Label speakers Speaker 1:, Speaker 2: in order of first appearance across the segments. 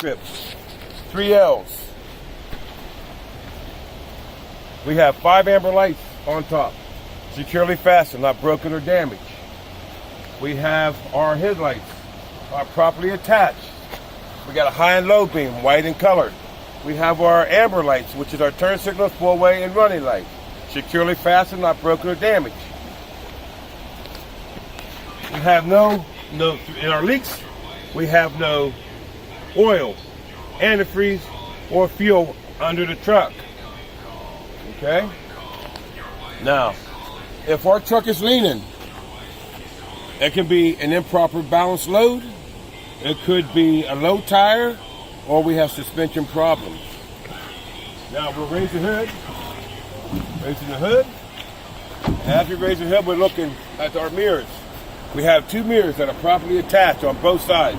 Speaker 1: strips, 3 L's. We have 5 amber lights on top, securely fastened, not broken or damaged. We have our headlights are properly attached. We got a high and low beam, white in color. We have our amber lights, which is our turn signals, four-way and running light, securely fastened, not broken or damaged. We have no in our leaks. We have no oil, antifreeze, or fuel under the truck. Okay. Now, if our truck is leaning, it can be an improper balance load. It could be a low tire, or we have suspension problems. Now we'll raise the hood. Raising the hood. As we raise the hood, we're looking at our mirrors. We have 2 mirrors that are properly attached on both sides.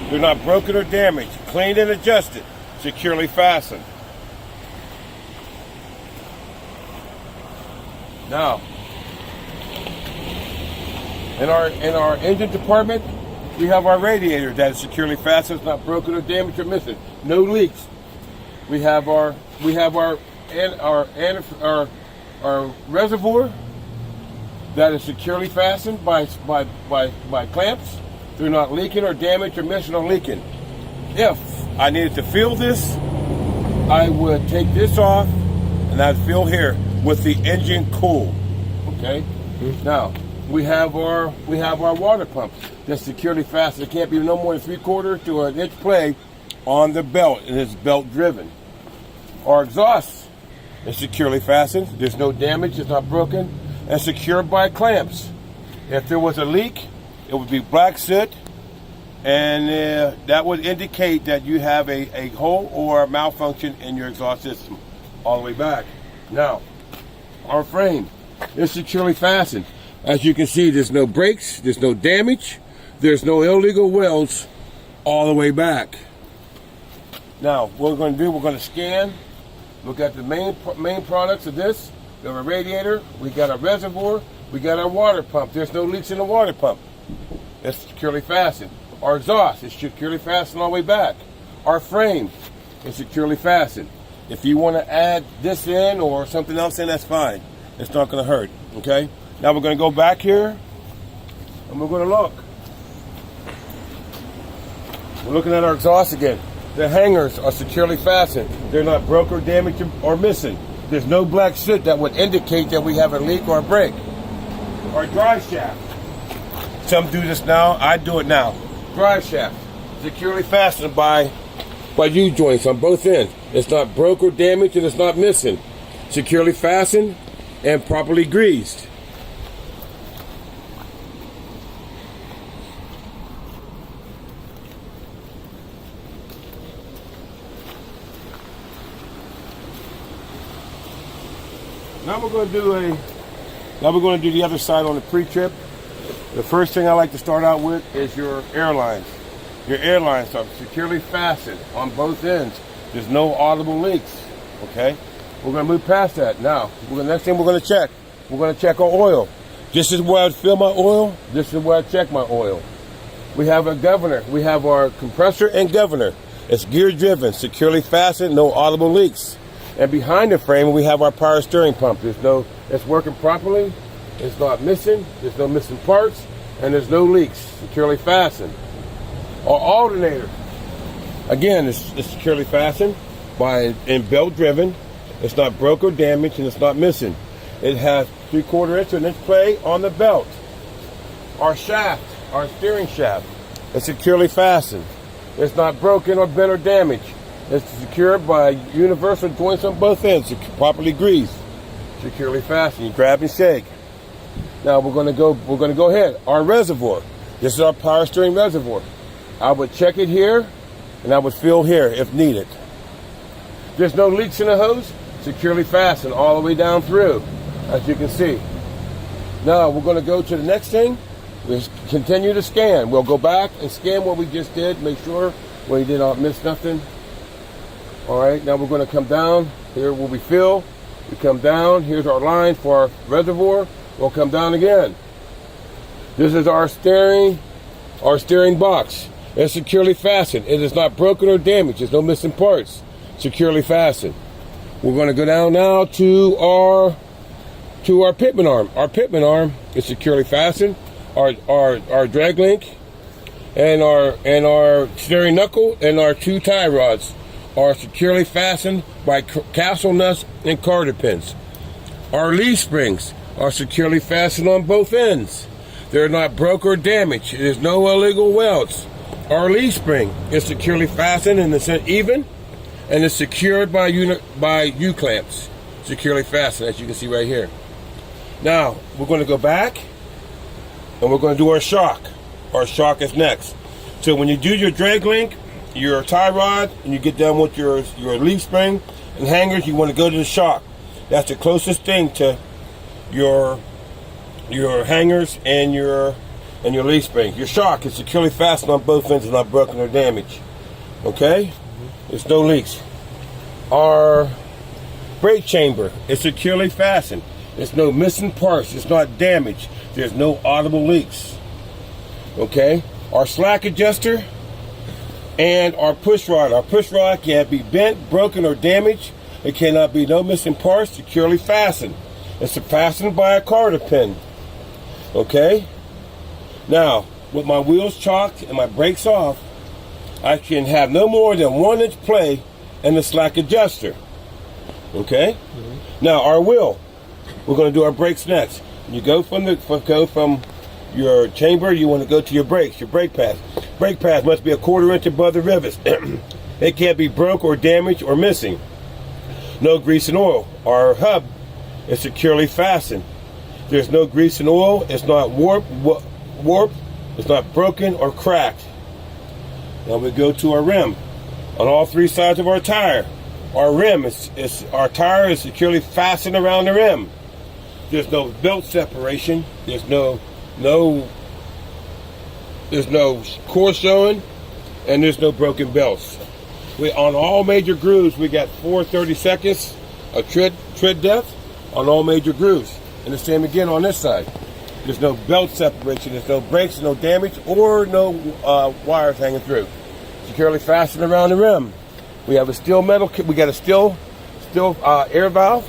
Speaker 1: They're not broken or damaged. Cleaned and adjusted. Securely fastened. Now, in our engine department, we have our radiator that is securely fastened, not broken or damaged or missing. No leaks. We have our reservoir that is securely fastened by clamps. They're not leaking or damaged or missing or leaking. If I needed to fill this, I would take this off and I'd fill here with the engine cool. Okay. Now we have our water pumps that's securely fastened. It can't be no more than 3/4 to an inch play on the belt, and it's belt driven. Our exhaust is securely fastened. There's no damage. It's not broken, and secured by clamps. If there was a leak, it would be black soot, and that would indicate that you have a hole or a malfunction in your exhaust system all the way back. Now, our frame is securely fastened. As you can see, there's no breaks, there's no damage, there's no illegal welds all the way back. Now, what we're going to do, we're going to scan, look at the main products of this. We have a radiator, we got a reservoir, we got our water pump. There's no leaks in the water pump. It's securely fastened. Our exhaust is securely fastened all the way back. Our frame is securely fastened. If you want to add this in or something else in, that's fine. It's not going to hurt, okay? Now we're going to go back here and we're going to look. We're looking at our exhaust again. The hangers are securely fastened. They're not broke or damaged or missing. There's no black soot that would indicate that we have a leak or a break. Our drive shaft. Some do this now. I do it now. Drive shaft. Securely fastened by U-joints on both ends. It's not broke or damaged and it's not missing. Securely fastened and properly greased. Now we're going to do the other side on the pre-trip. The first thing I like to start out with is your airlines. Your airlines are securely fastened on both ends. There's no audible leaks. Okay? We're going to move past that. Now, the next thing we're going to check. We're going to check our oil. This is where I fill my oil. This is where I check my oil. We have a governor. We have our compressor and governor. It's gear driven, securely fastened, no audible leaks. And behind the frame, we have our power steering pump. It's working properly. It's not missing. There's no missing parts, and there's no leaks. Securely fastened. Our alternator, again, is securely fastened and belt driven. It's not broke or damaged, and it's not missing. It has 3/4 inch to an inch play on the belt. Our shaft, our steering shaft, is securely fastened. It's not broken or bent or damaged. It's secured by universal joints on both ends, properly greased, securely fastened. You grab and shake. Now we're going to go ahead. Our reservoir. This is our power steering reservoir. I would check it here, and I would fill here if needed. There's no leaks in the hose. Securely fastened all the way down through, as you can see. Now we're going to go to the next thing. We continue to scan. We'll go back and scan what we just did. Make sure we did not miss nothing. All right, now we're going to come down. Here where we fill. We come down. Here's our line for our reservoir. We'll come down again. This is our steering box. It's securely fastened. It is not broken or damaged. There's no missing parts. Securely fastened. We're going to go down now to our pitman arm. Our pitman arm is securely fastened. Our drag link and our steering knuckle and our 2 tie rods are securely fastened by castle nuts and carter pins. Our leaf springs are securely fastened on both ends. They're not broke or damaged. There's no illegal welds. Our leaf spring is securely fastened and it's even, and is secured by U-clamps. Securely fastened, as you can see right here. Now, we're going to go back and we're going to do our shock. Our shock is next. So when you do your drag link, your tie rod, and you get done with your leaf spring and hangers, you want to go to the shock. That's the closest thing to your hangers and your leaf spring. Your shock is securely fastened on both ends and not broken or damaged. Okay? There's no leaks. Our brake chamber is securely fastened. There's no missing parts. It's not damaged. There's no audible leaks. Okay? Our slack adjuster and our push rod. Our push rod can't be bent, broken, or damaged. It cannot be no missing parts. Securely fastened. It's fastened by a carter pin. Okay? Now, with my wheels chalked and my brakes off, I can have no more than 1 inch play in the slack adjuster. Okay? Mm-hmm. Now, our wheel. We're going to do our brakes next. You go from your chamber, you want to go to your brakes, your brake pads. Brake pads must be a 1/4 inch above the rivets. It can't be broke or damaged or missing. No grease and oil. Our hub is securely fastened. There's no grease and oil. It's not warped. It's not broken or cracked. Now we go to our rim. On all 3 sides of our tire, our rim our tire is securely fastened around the rim. There's no belt separation. There's no core showing, and there's no broken belts. On all major grooves, we got 4 30-seconds of tread depth on all major grooves. And the same again on this side. There's no belt separation. There's no breaks, no damage, or no wires hanging through. Securely fastened around the rim. We have a steel metal. We got a steel air valve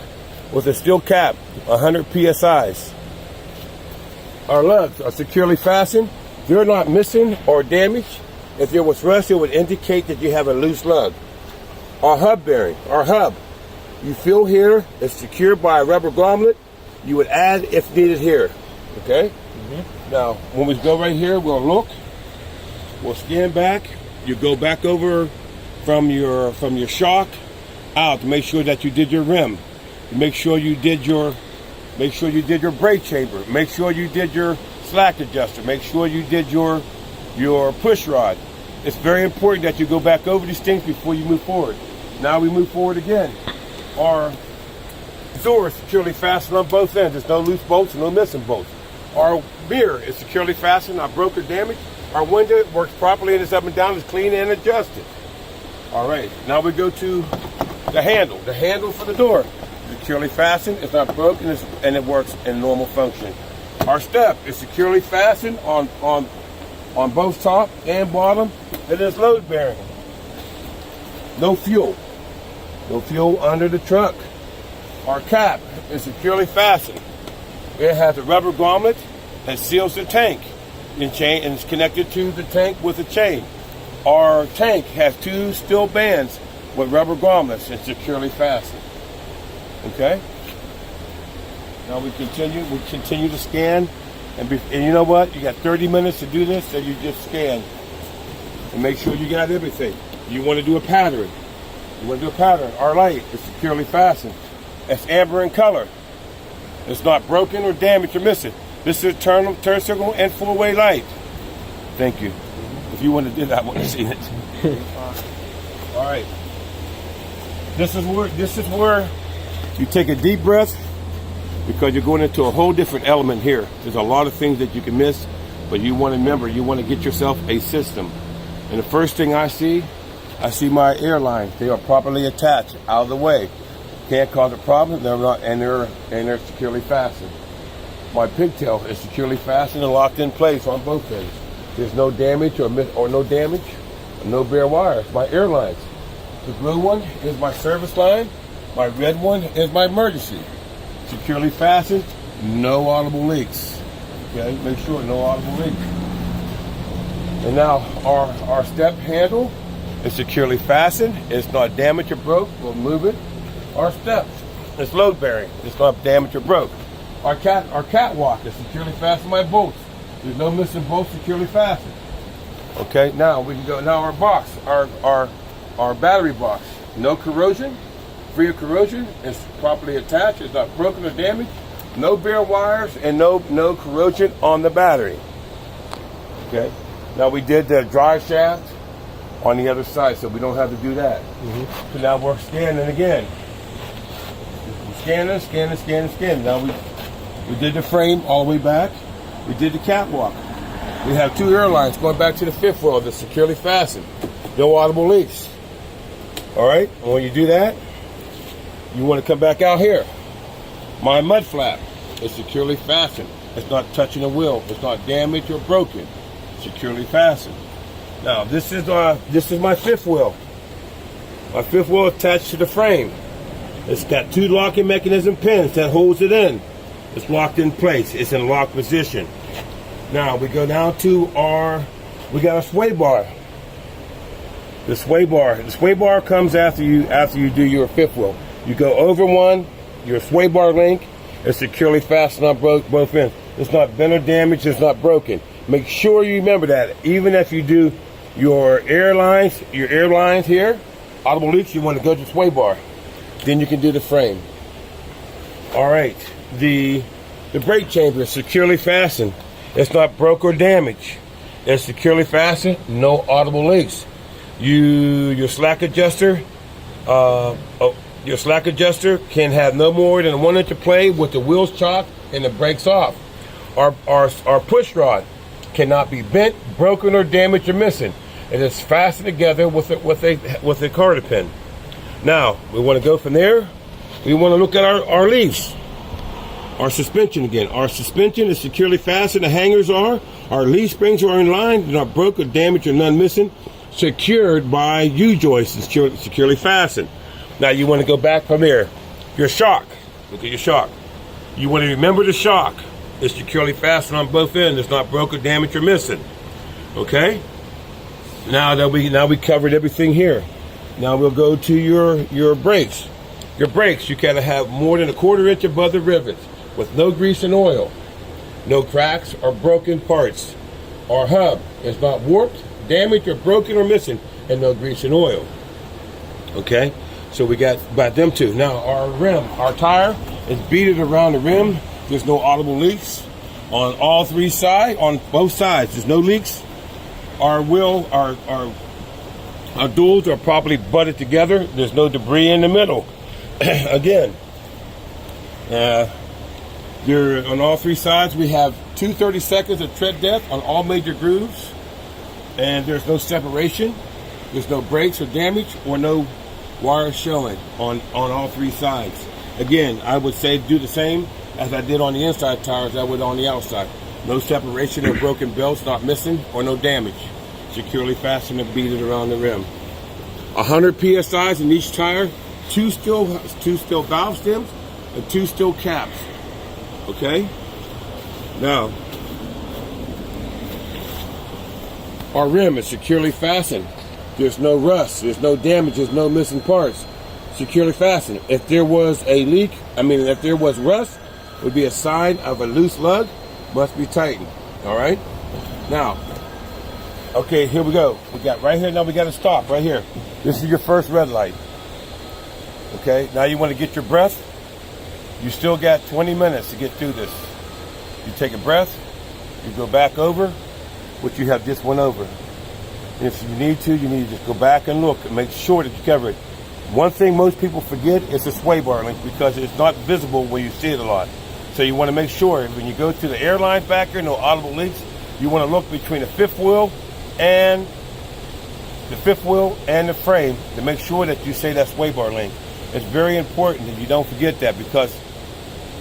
Speaker 1: with a steel cap, 100 psi's. Our lugs are securely fastened. They're not missing or damaged. If there was rust, it would indicate that you have a loose lug. Our hub bearing, our hub, you feel here, it's secured by a rubber grommet. You would add if needed here. Okay? Mm-hmm. Now, when we go right here, we'll look. We'll scan back. You go back over from your shock out to make sure that you did your rim. Make sure you did your brake chamber. Make sure you did your slack adjuster. Make sure you did your push rod. It's very important that you go back over these things before you move forward. Now we move forward again. Our door is securely fastened on both ends. There's no loose bolts and no missing bolts. Our mirror is securely fastened, not broke or damaged. Our window works properly and it's up and down, it's clean and adjusted. All right, now we go to the handle. The handle for the door is securely fastened, it's not broken, and it works in normal function. Our step is securely fastened on both top and bottom. It is load bearing. No fuel. No fuel under the truck. Our cap is securely fastened. It has a rubber grommet that seals the tank and it's connected to the tank with a chain. Our tank has 2 steel bands with rubber grommets and securely fastened. Okay? Now we continue to scan, and you know what? You got 30 minutes to do this, so you just scan and make sure you got everything. You want to do a pattern. Our light is securely fastened. It's amber in color. It's not broken or damaged or missing. This is a turn signal and 4-way light. Thank you. If you want to do that, I want to see it. All right. This is where you take a deep breath, because you're going into a whole different element here. There's a lot of things that you can miss, but you want to remember, you want to get yourself a system. And the first thing I see my airlines. They are properly attached, out of the way. Can't cause a problem. They're not, and they're securely fastened. My pigtail is securely fastened and locked in place on both ends. There's no damage or no damage, no bare wires. My air lines. The blue one is my service line. My red one is my emergency. Securely fastened, no audible leaks. Okay, make sure no audible leaks. And now our step handle is securely fastened. It's not damaged or broke. We'll move it. Our steps, it's load bearing. It's not damaged or broke. Our catwalk is securely fastened by bolts. There's no missing bolts, securely fastened. Okay, now we can go. Now our box, our battery box, no corrosion, free of corrosion. It's properly attached. It's not broken or damaged. No bare wires and no corrosion on the battery. Okay. Now we did the drive shaft on the other side, so we don't have to do that. So now we're scanning again. Scanning. Now we did the frame all the way back. We did the catwalk. We have two airlines going back to the fifth wheel that's securely fastened. No audible leaks. All right, and when you do that, you want to come back out here. My mud flap is securely fastened. It's not touching the wheel. It's not damaged or broken. Securely fastened. Now this is my fifth wheel. My fifth wheel attached to the frame. It's got two locking mechanism pins that holds it in. It's locked in place. It's in lock position. Now we go down to we got a sway bar. The sway bar comes after you do your fifth wheel. You go over one, your sway bar link is securely fastened on both ends. It's not bent or damaged. It's not broken. Make sure you remember that. Even if you do your airlines here, audible leaks, you want to go to the sway bar. Then you can do the frame. All right. The brake chamber is securely fastened. It's not broke or damaged. It's securely fastened. No audible leaks. Your slack adjuster. Your slack adjuster can have no more than 1 inch of play with the wheels chocked and the brakes off. Our push rod cannot be bent, broken, or damaged or missing. It is fastened together with a carter pin. Now we want to go from there. We want to look at our leaves. Our suspension again. Our suspension is securely fastened. The hangers are. Our leaf springs are in line. They're not broken, damaged, or none missing. Secured by U-joints. It's securely fastened. Now you want to go back from here. Your shock. Look at your shock. You want to remember the shock. It's securely fastened on both ends. It's not broken, damaged, or missing. Okay? Now that we covered everything here. Now we'll go to your brakes. Your brakes, you gotta have more than 1/4 inch above the rivets with no grease and oil. No cracks or broken parts. Our hub is not warped, damaged, or broken or missing, and no grease and oil. Okay? So we got about them two. Now our rim, our tire is beaded around the rim. There's no audible leaks on all three sides, on both sides. There's no leaks. Our wheel, our duals are properly butted together. There's no debris in the middle. Again, on all three sides we have 2 seconds of tread depth on all major grooves, and there's no separation. There's no breaks or damage or no wires showing on all three sides. Again, I would say do the same as I did on the inside tires I would on the outside. No separation or broken belts, not missing, or no damage. Securely fastened and beaded around the rim. 100 PSIs in each tire, two steel valve stems, and 2 steel caps. Okay? Now, our rim is securely fastened. There's no rust, there's no damage, there's no missing parts. Securely fastened. If there was a leak, if there was rust, it would be a sign of a loose lug, must be tightened. All right? Now, okay, here we go. We got right here, now we got to stop right here. This is your first red light. Okay, now you want to get your breath. You still got 20 minutes to get through this. You take a breath, you go back over what you have just went over. And if you need to just go back and look and make sure that you cover it. One thing most people forget is the sway bar link because it's not visible when you see it a lot. So you want to make sure when you go to the airline back here, no audible leaks, you want to look between the fifth wheel and the frame to make sure that you say that sway bar link. It's very important that you don't forget that because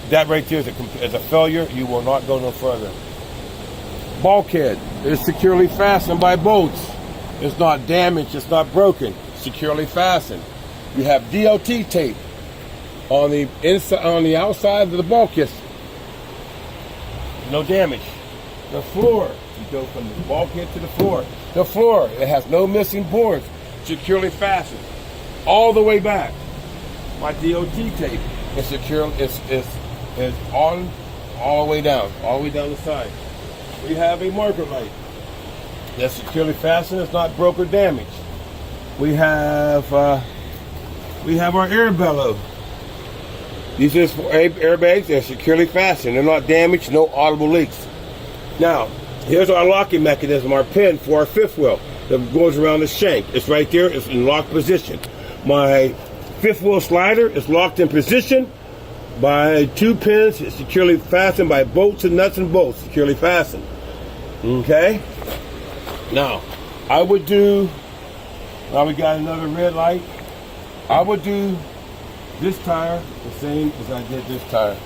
Speaker 1: that right there is a failure. You will not go no further. bulkhead is securely fastened by bolts. It's not damaged, it's not broken, securely fastened. You have DOT tape on the inside, on the outside of the bulkhead. No damage. The floor, you go from the bulkhead to the floor. The floor, it has no missing boards, securely fastened all the way back. My DOT tape is secure, is on all the way down the side. We have a marker light that's securely fastened. It's not broke or damaged. We have our air bellow. These are airbags. They're securely fastened. They're not damaged. No audible leaks. Now, here's our locking mechanism, our pin for our fifth wheel that goes around the shank. It's right there. It's in locked position. My fifth wheel slider is locked in position by 2 pins. It's securely fastened by bolts and nuts and bolts. Securely fastened. Okay. Now, now we got another red light. I would do this tire the same as I did this tire.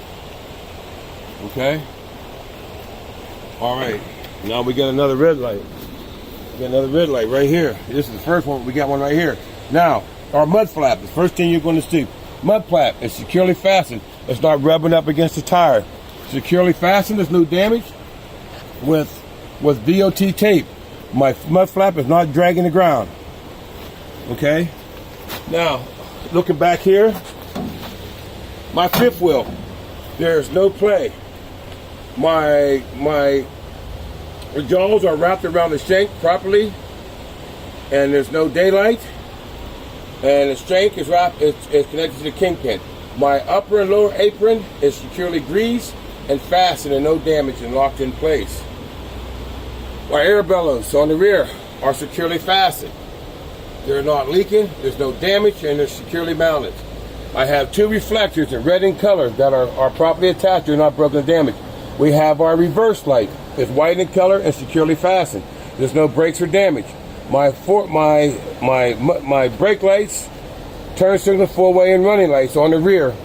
Speaker 1: Okay. All right. Now we got another red light. We got another red light right here. This is the first one. We got one right here. Now, our mud flap. The first thing you're going to see. Mud flap is securely fastened. It's not rubbing up against the tire. Securely fastened. There's no damage. With DOT tape. My mud flap is not dragging the ground. Okay. Now, looking back here, my fifth wheel, there's no play. My jaws are wrapped around the shank properly, and there's no daylight. And the shank is connected to the kingpin. My upper and lower apron is securely greased and fastened and no damage and locked in place. My air bellows on the rear are securely fastened. They're not leaking, there's no damage, and they're securely mounted. I have 2 reflectors in red in color that are properly attached. They're not broken or damaged. We have our reverse light. It's white in color and securely fastened. There's no breaks or damage. My brake lights, turn signal, 4-way and running lights on the rear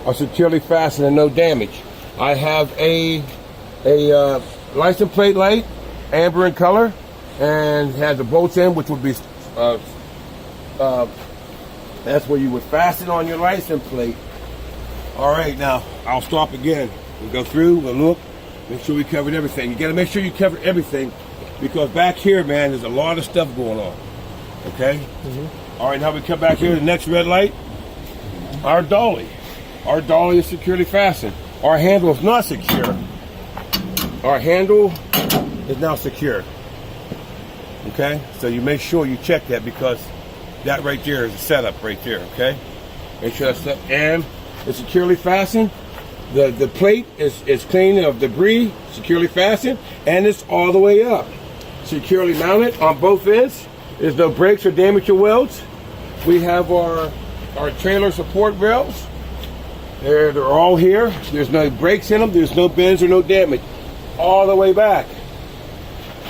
Speaker 1: are securely fastened and no damage. I have a license plate light, amber in color, and has the bolts in, which would be that's where you would fasten on your license plate. All right, now I'll stop again. We'll go through, we'll look, make sure we covered everything. You got to make sure you cover everything, because back here, man, there's a lot of stuff going on. Okay. All right, now we come back here to the next red light. Our dolly is securely fastened. Our handle is not secure. Our handle is now secure. Okay, so you make sure you check that, because that right there is a setup right there. Okay, make sure that's set, and it's securely fastened. The plate is clean of debris, securely fastened, and it's all the way up, securely mounted on both ends. There's no breaks or damage or welds. We have our trailer support rails. They're all here. There's no breaks in them. There's no bends or no damage. All the way back.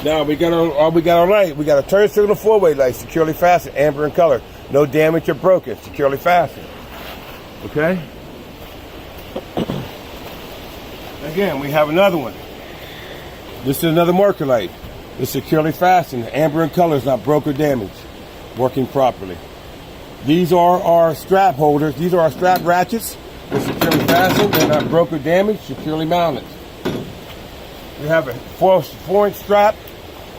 Speaker 1: Now we got our light. We got a turn signal 4-way light, securely fastened, amber in color. No damage or broken, securely fastened. Okay? Again, we have another one. This is another marker light. It's securely fastened, amber in color, is not broken or damaged. Working properly. These are our strap holders. These are our strap ratchets. They're securely fastened. They're not broken or damaged, securely mounted. We have a 4-inch strap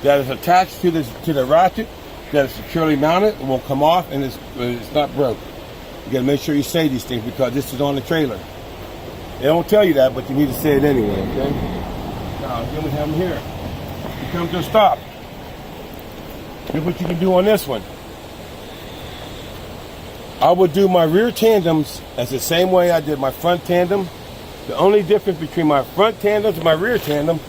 Speaker 1: that is attached to the ratchet that is securely mounted. It won't come off, and it's not broke. You got to make sure you say these things, because this is on the trailer. They don't tell you that, but you need to say it anyway. Okay. Now then we have them here. You come to a stop. Here's what you can do on this one. I would do my rear tandems as the same way I did my front tandem. The only difference between my front tandems and my rear tandem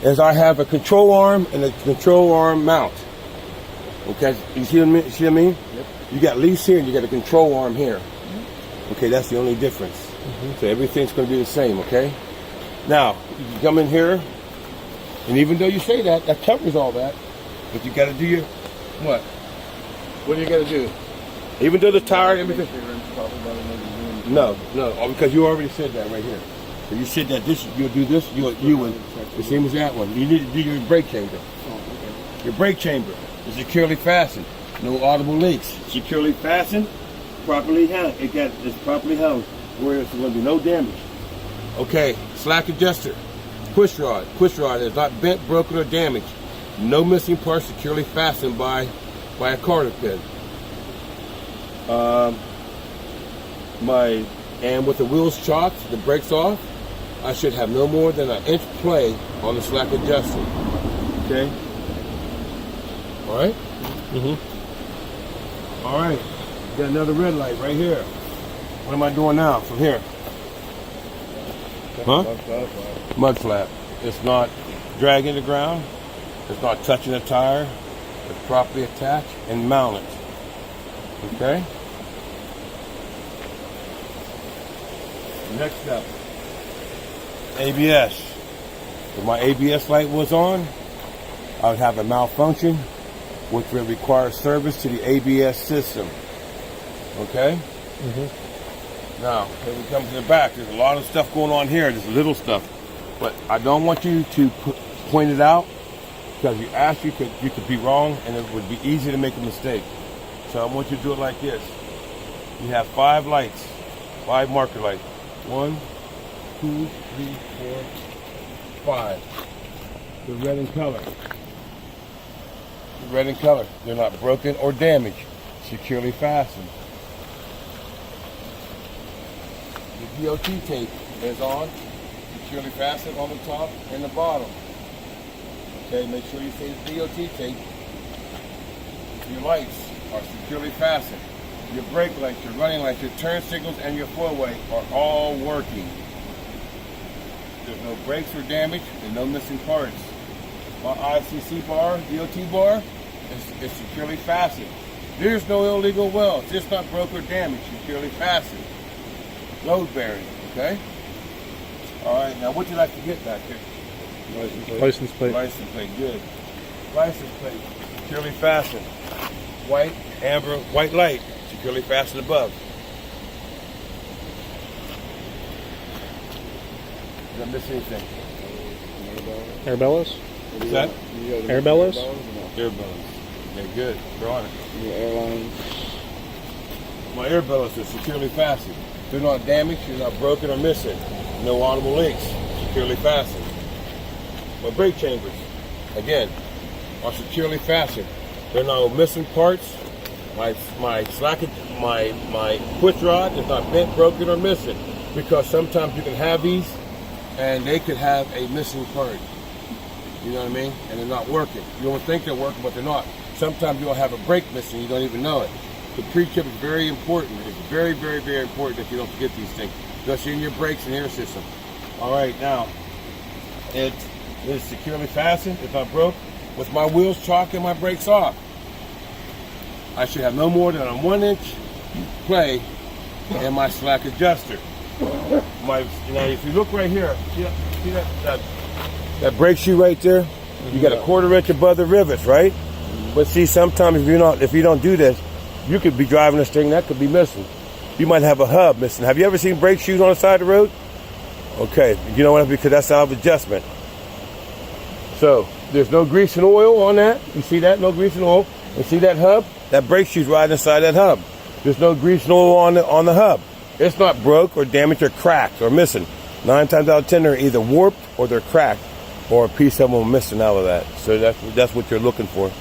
Speaker 1: is I have a control arm and a control arm mount. Okay, you see what I mean? Yep. You got leaves here and you got a control arm here. Okay, that's the only difference. So everything's going to be the same, okay? Now, you can come in here, and even though you say that, that covers all that, but you got to do your, what? What do you got to do? Even though the tire and everything. No, because you already said that right here. So you sit that this, you'll do this, you would, the same as that one. You need to do your brake chamber. Your brake chamber is securely fastened. No audible leaks. Securely fastened, properly held. It's properly held where there's going to be no damage. Okay, slack adjuster. Push rod. Push rod is not bent, broken, or damaged. No missing parts, securely fastened by a carter pin. And with the wheels chalked, the brakes off, I should have no more than an inch play on the slack adjuster. Okay? All right? Mm-hmm. All right. Got another red light right here. What am I doing now from here? Huh? Mud flap. It's not dragging the ground. It's not touching the tire. It's properly attached and mounted. Okay? Next up, ABS. If my ABS light was on, I would have a malfunction, which would require service to the ABS system. Okay? Mm-hmm. Now, here we come to the back. There's a lot of stuff going on here. There's little stuff. But I don't want you to point it out, because you could be wrong, and it would be easy to make a mistake. So I want you to do it like this. You have 5 lights, 5 marker lights. 1, 2, 3, 4, 5. They're red in color. They're red in color. They're not broken or damaged. Securely fastened. The DOT tape is on. Securely fastened on the top and the bottom. Okay, make sure you see the DOT tape. Your lights are securely fastened. Your brake lights, your running lights, your turn signals, and your four-way are all working. There's no brakes or damage and no missing parts. My ICC bar, DOT bar, is securely fastened. There's no illegal welds. It's not broke or damaged, securely fastened. Load bearing, okay? All right, now what would you like to get back here?
Speaker 2: License plate.
Speaker 1: License plate, good. License plate, securely fastened. White, amber, white light, securely fastened above. Did I miss anything?
Speaker 2: Air bellows?
Speaker 1: What's that?
Speaker 2: Air bellows?
Speaker 1: Air bellows. Okay, good. They're on it.
Speaker 3: Your airlines.
Speaker 1: My air bellows are securely fastened. They're not damaged, they're not broken or missing. No audible leaks, securely fastened. My brake chambers, again, are securely fastened. There are no missing parts. My push rod is not bent, broken, or missing, because sometimes you can have these and they could have a missing part. You know what I mean? And they're not working. You don't think they're working, but they're not. Sometimes you'll have a brake missing, you don't even know it. The pre-trip is very important. It's very, very, very important that you don't forget these things, especially in your brakes and air system. All right, now, it is securely fastened. It's not broke. With my wheels chalk and my brakes off, I should have no more than a 1-inch play in my slack adjuster. Now, if you look right here, see that brake shoe right there? You got a 1/4 inch above the rivets, right? But see, sometimes if you don't do this, you could be driving this thing that could be missing. You might have a hub missing. Have you ever seen brake shoes on the side of the road? Okay, you know what? Because that's out of adjustment. So there's no grease and oil on that. You see that? No grease and oil. You see that hub? That brake shoe's right inside that hub. There's no grease and oil on the hub. It's not broke or damaged or cracked or missing. 9 times out of 10, they're either warped or they're cracked, or a piece of them missing out of that. So that's what you're looking for.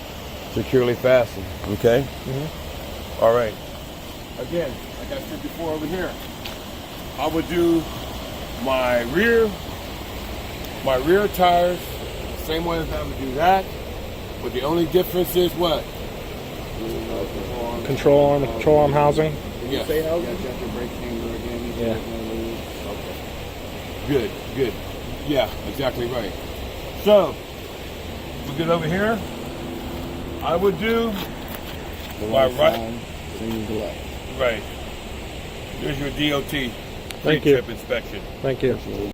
Speaker 1: Securely fastened. Okay. Mm-hmm. All right. Again, like I said before over here, I would do my rear tires the same way as I would do that, but the only difference is what?
Speaker 2: Control arm housing.
Speaker 1: Yes.
Speaker 3: Say housing? You got your brake chamber again.
Speaker 2: Yeah.
Speaker 1: Okay. Good. Yeah, exactly right. So, we get over here. I would do my right. Right. Here's your DOT
Speaker 2: Thank you.
Speaker 1: pre-trip inspection.
Speaker 2: Thank you.